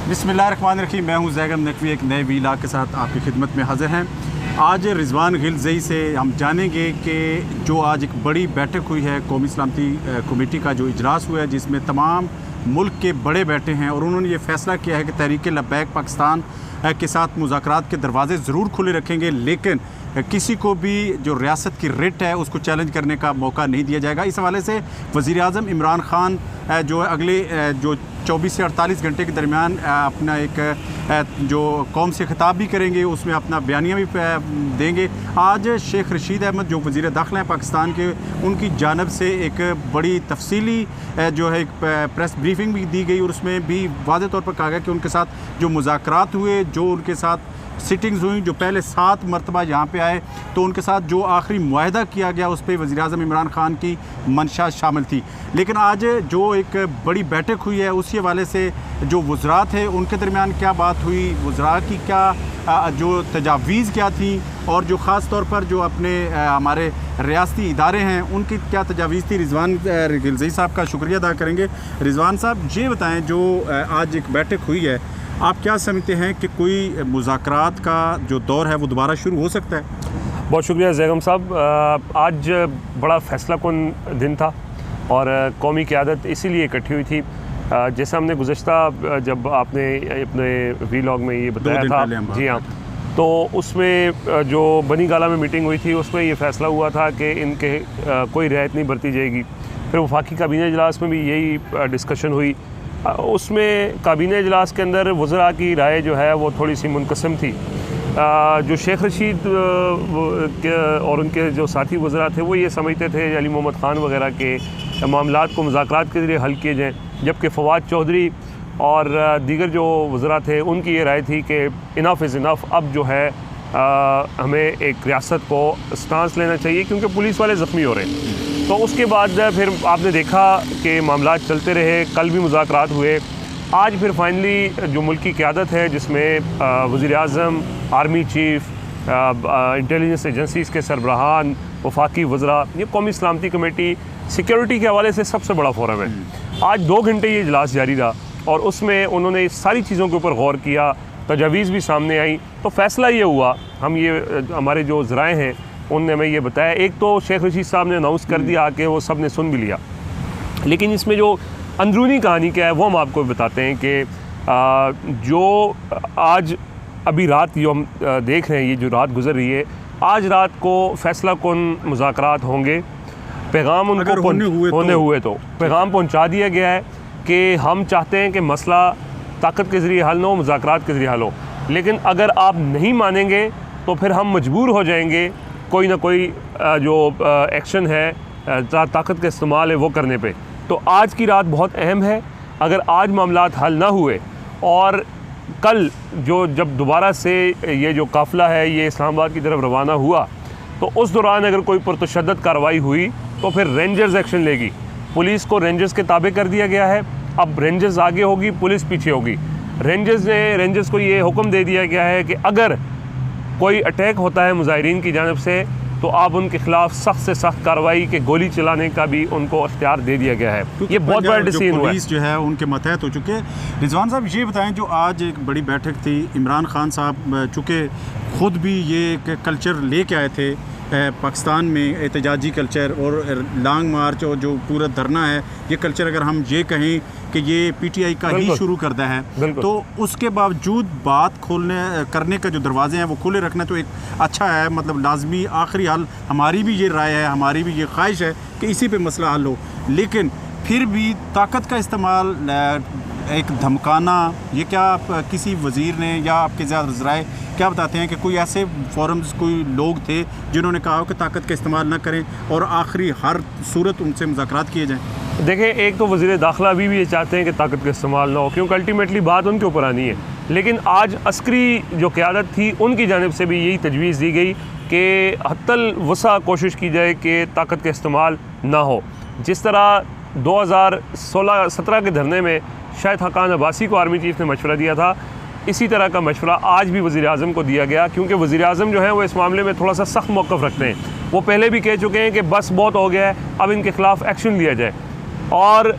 बिस्मिल्लाहिर्रहमानिर्रहीम। मैं हूं जैगम नकवी, एक नए वीलॉग के साथ आपकी खिदमत में हाज़िर हैं। आज रिजवान गिलज़ई से हम जानेंगे कि जो आज एक बड़ी बैठक हुई है कौमी सलामती कमेटी का जो इजलास हुआ है, जिसमें तमाम मुल्क के बड़े बैठे हैं और उन्होंने ये फ़ैसला किया है कि तहरीक लब्बैक पाकिस्तान के साथ मुज़ाकरात के दरवाज़े ज़रूर खुले रखेंगे, लेकिन किसी को भी जो रियासत की रिट है उसको चैलेंज करने का मौका नहीं दिया जाएगा। इस हवाले से वज़ीर आज़म इमरान ख़ान जो अगले जो 24 से 48 घंटे के दरमियान अपना एक जो कौम से खिताब भी करेंगे, उसमें अपना बयानिया भी देंगे। आज शेख रशीद अहमद जो वज़ीर दाखिला है पाकिस्तान के, उनकी जानब से एक बड़ी तफसीली जो है एक प्रेस ब्रीफिंग भी दी गई और उसमें भी वाज़ेह तौर पर कहा गया कि उनके साथ जो मुज़ाकरात हुए, जो उनके साथ सिटिंग्स हुई, जो पहले 7 मरतबा यहाँ पे आए, तो उनके साथ जो आखिरी मुआहदा किया गया उस पर वज़ीर आज़म इमरान ख़ान की मंशा शामिल थी। लेकिन आज जो एक बड़ी बैठक हुई है उसी हवाले से जो वज़रा थे उनके दरमियान क्या बात हुई, वज़रा की क्या जो तजावीज़ क्या थी, और जो ख़ास तौर पर जो अपने हमारे रियासती इदारे हैं उनकी क्या तजावीज़ थी। रिजवान गिलज़ई साहब का शुक्रिया अदा करेंगे। रिजवान साहब ये बताएँ, जो आज एक बैठक हुई है, आप क्या समझते हैं कि कोई मुज़ाकरात का जो दौर है वो दोबारा शुरू हो सकता है? बहुत शुक्रिया जैगम साहब। आज बड़ा फ़ैसला कुन दिन था और कौमी क़यादत इसीलिए इकट्ठी हुई थी। जैसे हमने गुज़श्ता जब आपने अपने वीलॉग में ये बताया था, जी हाँ, तो उसमें जो बनी गाला में मीटिंग हुई थी उसमें ये फ़ैसला हुआ था कि इनके कोई रियायत नहीं बरती जाएगी। फिर वफाकी काबीना इजलास में भी यही डिस्कशन हुई। उसमें काबीना इजलास के अंदर वज़रा की राय जो है वो थोड़ी सी मुनक़सिम थी। जो शेख रशीद और उनके जो साथी वज़रा थे वो ये समझते थे अली मोहम्मद ख़ान वगैरह के मामलात को मुज़ाकरात के ज़रिए हल किए जाएँ, जबकि फ़वाद चौधरी और दीगर जो वज़रा थे उनकी ये राय थी कि इनफ इज़ इनफ, अब जो है हमें एक रियासत को स्टांस लेना चाहिए क्योंकि पुलिस वाले ज़ख्मी हो रहे हैं। तो उसके बाद फिर आपने देखा कि मामलात चलते रहे, कल भी मुज़ाकरात हुए। आज फिर फाइनली जो मुल्क की क़यादत है, जिसमें वज़ीर आज़म, आर्मी चीफ़, इंटेलिजेंस एजेंसीज़ के सरबराहान, वफाकी वज़रा, ये कौमी सलामती कमेटी सिक्योरिटी के हवाले से सबसे बड़ा फोरम है। आज 2 घंटे ये इजलास जारी रहा और उसमें उन्होंने सारी चीज़ों के ऊपर गौर किया, तजावीज़ भी सामने आई। तो फ़ैसला ये हुआ, हम ये हमारे जो ज़राए हैं उनने हमें ये बताया, एक तो शेख रशीद साहब ने अनाउंस कर दिया कि वो सब ने सुन भी लिया, लेकिन इसमें जो अंदरूनी कहानी क्या है वो हम आपको बताते हैं कि जो आज अभी रात जो हम देख रहे हैं, ये जो रात गुजर रही है, आज रात को फ़ैसला कुन मुज़ाकरात होंगे। पैगाम उनको होने हुए तो पैगाम पहुँचा दिया गया है कि हम चाहते हैं कि मसला ताकत के ज़रिए हल ना हो, मुज़ाकरात के ज़रिए हल हो, लेकिन अगर आप नहीं मानेंगे तो फिर हम मजबूर हो जाएंगे कोई ना कोई जो एक्शन है, ताकत का इस्तेमाल है वो करने पे। तो आज की रात बहुत अहम है। अगर आज मामलात हल ना हुए और कल जब दोबारा से ये जो काफ़िला है ये इस्लामाबाद की तरफ रवाना हुआ, तो उस दौरान अगर कोई पुरतशद्दद कार्रवाई हुई तो फिर रेंजर्स एक्शन लेगी। पुलिस को रेंजर्स के ताबे कर दिया गया है। अब रेंजर्स आगे होगी, पुलिस पीछे होगी। रेंजर्स को ये हुक्म दे दिया गया है कि अगर कोई अटैक होता है मुजाहिरीन की जानब से तो आप उनके खिलाफ सख्त से सख्त कार्रवाई के गोली चलाने का भी उनको अख्तियार दे दिया गया है। ये बहुत बड़ा डिसीजन हुआ है। पुलिस जो है उनके मतहत हो चुके हैं। रिजवान साहब ये बताएं, जो आज एक बड़ी बैठक थी, इमरान ख़ान साहब चूँकि ख़ुद भी ये एक कल्चर लेके आए थे पाकिस्तान में, एहतजाजी कल्चर और लॉन्ग मार्च और जो पूरा धरना है, ये कल्चर अगर हम ये कहें कि ये PTI का ही शुरू करता है, तो उसके बावजूद बात करने का जो दरवाजे हैं वो खुले रखना तो एक अच्छा है, मतलब लाजमी आखिरी हल। हमारी भी ये राय है, हमारी भी ये ख्वाहिश है कि इसी पे मसला हल हो, लेकिन फिर भी ताकत का इस्तेमाल, एक धमकाना, ये क्या किसी वज़ीर ने या आपके ज़्यादा ज़राए क्या बताते हैं कि कोई ऐसे फोरम्स, कोई लोग थे जिन्होंने कहा कि ताकत का इस्तेमाल ना करें और आखिरी हर सूरत उनसे मुज़ाकरात किए जाएँ? देखें, एक तो वज़ीर दाखिला अभी भी ये चाहते हैं कि ताकत का इस्तेमाल ना हो, क्योंकि अल्टीमेटली बात उनके ऊपर आनी है। लेकिन आज अस्करी जो क़यादत थी उनकी जानिब से भी यही तजवीज़ दी गई कि हत्तल वसा कोशिश की जाए कि ताकत का इस्तेमाल ना हो। जिस तरह 2016-17 के धरने में शाहिद हक़ान अब्बासी को आर्मी चीफ़ ने मशवरा दिया था, इसी तरह का मशवरा आज भी वज़ीर आज़म को दिया गया, क्योंकि वज़ीर आज़म जो है वो इस मामले में थोड़ा सा सख्त मौक़िफ़ रखते हैं। वो पहले भी कह चुके हैं कि बस बहुत हो गया है, अब इनके ख़िलाफ़ एक्शन लिया जाए। और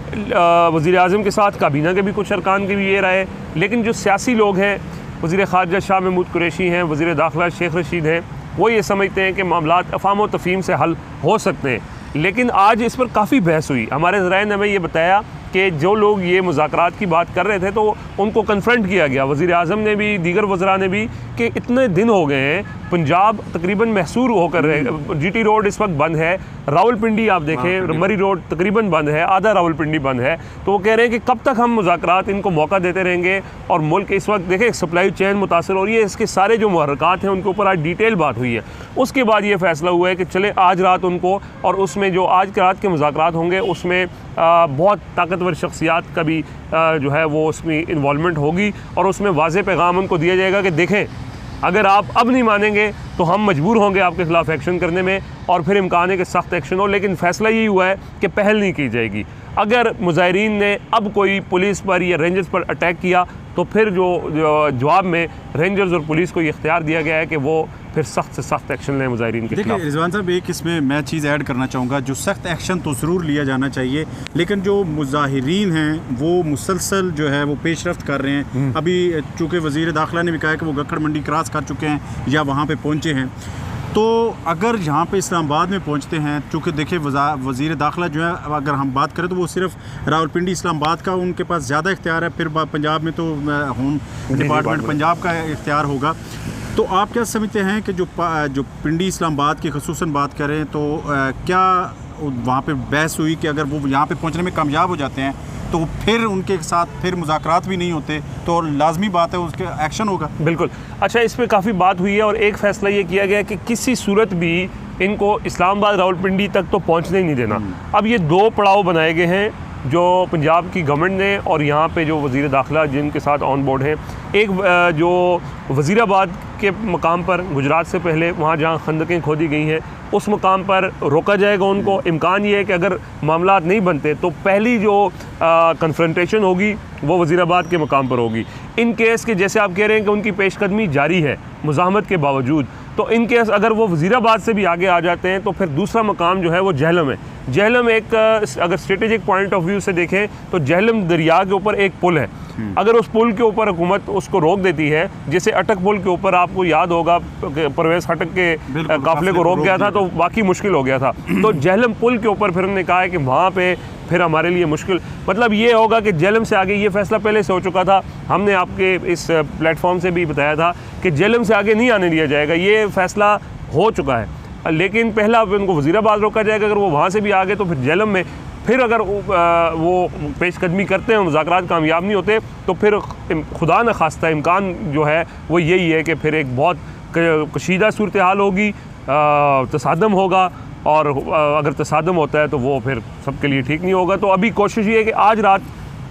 वज़ीर आज़म के साथ काबीना के भी कुछ अरकान के भी ये रहे, लेकिन जो सियासी लोग हैं, वज़ीर ख़ारजा शाह महमूद कुरैशी हैं, वज़ीर दाखिला शेख रशीद हैं, वो ये समझते हैं कि मामलात अफ़ाम व तफ़हीम से हल हो सकते हैं। लेकिन आज इस पर काफ़ी बहस हुई। हमारे ज़राए ने हमें ये बताया कि जो लोग ये मुज़ाकरात की बात कर रहे थे तो उनको कन्फ्रंट किया गया, वज़ीर आज़म ने भी, दीगर वज़रा ने भी, कि इतने दिन हो गए हैं, पंजाब तकरीबन महसूर होकर रहे। जीटी रोड इस वक्त बंद है, रावलपिंडी आप देखें, मरी रोड तकरीबन बंद है, आधा रावलपिंडी बंद है। तो वो कह रहे हैं कि कब तक हम मुज़ाकरात इनको मौका देते रहेंगे। और मुल्क इस वक्त देखें सप्लाई चेन मुतासर हो रही है, इसके सारे जो मुहर्रकात हैं उनके ऊपर आज डिटेल बात हुई है। उसके बाद ये फ़ैसला हुआ है कि चले आज रात उनको, और उसमें जो आज के रात के मुज़ाकरात होंगे उसमें बहुत ताकतवर शख्सियात का भी जो है वो उसमें इन्वॉल्वमेंट होगी, और उसमें वाज़ेह पैगाम उनको दिया जाएगा कि देखें अगर आप अब नहीं मानेंगे तो हम मजबूर होंगे आपके ख़िलाफ़ एक्शन करने में, और फिर इम्कान है कि सख्त एक्शन हो। लेकिन फ़ैसला यही हुआ है कि पहल नहीं की जाएगी। अगर मुज़ाहिरीन ने अब कोई पुलिस पर या रेंजर्स पर अटैक किया तो फिर जो जवाब में रेंजर्स और पुलिस को ये इख्तियार दिया गया है कि वो फिर सख्त से सख्त एक्शन लें मुज़ाहिरीन के खिलाफ। देखिए रिजवान साहब, एक इसमें मैं चीज़ ऐड करना चाहूँगा, जो सख्त एक्शन तो ज़रूर लिया जाना चाहिए, लेकिन जो मुज़ाहिरीन हैं वो मुसलसल जो है वो पेशरफ्त कर रहे हैं। अभी चूँकि वज़ीर दाखिला ने भी कहा है कि वो गक्खड़ मंडी क्रॉस कर चुके हैं या वहाँ पे पहुँचे हैं, तो अगर यहाँ पे इस्लामाबाद में पहुँचते हैं, चूँकि देखिए वज़ीर दाखिला जो है, अगर हम बात करें तो वो सिर्फ रावलपिंडी इस्लामाबाद का उनके पास ज़्यादा इख्तियार है, फिर पंजाब में तो होम डिपार्टमेंट पंजाब का इख्तियार होगा। तो आप क्या समझते हैं कि जो पिंडी इस्लामाबाद की ख़ुसूसन बात करें तो क्या वहाँ पे बहस हुई कि अगर वो यहाँ पे पहुँचने में कामयाब हो जाते हैं तो फिर उनके साथ फिर मुज़ाकरात भी नहीं होते, तो लाजमी बात है उसके एक्शन होगा? बिल्कुल। अच्छा, इस पर काफ़ी बात हुई है और एक फ़ैसला ये किया गया कि किसी सूरत भी इनको इस्लामाबाद रावलपिंडी तक तो पहुँचने ही नहीं देना। अब ये दो पड़ाव बनाए गए हैं जो पंजाब की गवर्नमेंट ने और यहाँ पे जो वज़ीर दाखिला जिनके साथ ऑन बोर्ड हैं। एक जो वज़ीराबाद के मकाम पर गुजरात से पहले वहाँ जहाँ खंदकें खोदी गई हैं उस मकाम पर रोका जाएगा उनको। इम्कान ये है कि अगर मामलात नहीं बनते तो पहली जो कन्फ्रंटेशन होगी वो वज़ीराबाद के मकाम पर होगी। इन केस के जैसे आप कह रहे हैं कि उनकी पेशकदमी जारी है मुज़ाहमत के बावजूद, तो इन केस अगर वो वज़ीराबाद से भी आगे आ जाते हैं तो फिर दूसरा मकाम जो है वो जहलम है। जहलम एक अगर स्ट्रेटेजिक पॉइंट ऑफ व्यू से देखें तो जहलम दरिया के ऊपर एक पुल है। अगर उस पुल के ऊपर हुकूमत उसको रोक देती है, जैसे अटक पुल के ऊपर आपको याद होगा परवेज़ खटक के काफिले को रोक गया था तो बाकी मुश्किल हो गया था। तो जहलम पुल के ऊपर फिर उन्होंने कहा है कि वहाँ पे फिर हमारे लिए मुश्किल, मतलब ये होगा कि जहलम से आगे, ये फ़ैसला पहले से हो चुका था, हमने आपके इस प्लेटफॉर्म से भी बताया था कि जहलम से आगे नहीं आने दिया जाएगा, ये फ़ैसला हो चुका है। लेकिन पहला उनको वज़ीराबाद रोका जाएगा, अगर वो वहाँ से भी आगे तो फिर जहलम में, फिर अगर वो पेशकदमी करते हैं, मुज़ाकरात कामयाब नहीं होते तो फिर खुदा न खास्ता इम्कान जो है वो यही है कि फिर एक बहुत कशीदा सूरत हाल होगी, तसादम होगा, और अगर तसादम होता है तो वो फिर सबके लिए ठीक नहीं होगा। तो अभी कोशिश ये है कि आज रात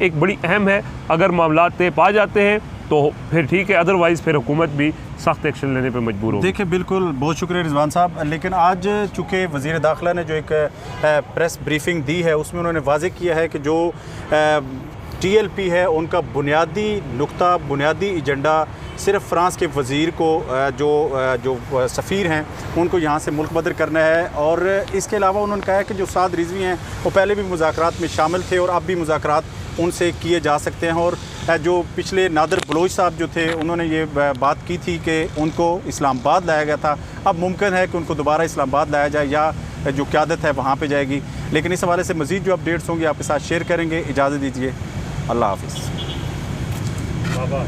एक बड़ी अहम है, अगर मामलात तय पा जाते हैं तो फिर ठीक है, अदरवाइज़ फिर हुकूमत भी सख्त एक्शन लेने पे मजबूर हो। देखिए बिल्कुल, बहुत शुक्रिया रिजवान साहब। लेकिन आज चूँकि वज़ीर दाखिला ने जो एक प्रेस ब्रीफिंग दी है उसमें उन्होंने वाज़ेह किया है कि जो TLP है उनका बुनियादी नुक्ता, बुनियादी एजेंडा सिर्फ फ़्रांस के वज़ीर को जो सफ़ीर हैं उनको यहाँ से मुल्क बदर करना है। और इसके अलावा उन्होंने कहा है कि जो साद रिजवी हैं वो पहले भी मुज़ाकरात में शामिल थे और अब भी मुज़ाकरात उनसे किए जा सकते हैं। और जो पिछले नादर बलोच साहब जो थे उन्होंने ये बात की थी कि उनको इस्लामाबाद लाया गया था, अब मुमकिन है कि उनको दोबारा इस्लामाबाद लाया जाए या जो क़यादत है वहाँ पे जाएगी। लेकिन इस हवाले से मज़ीद जो अपडेट्स होंगी आपके साथ शेयर करेंगे। इजाज़त दीजिए, अल्लाह हाफ़िज़।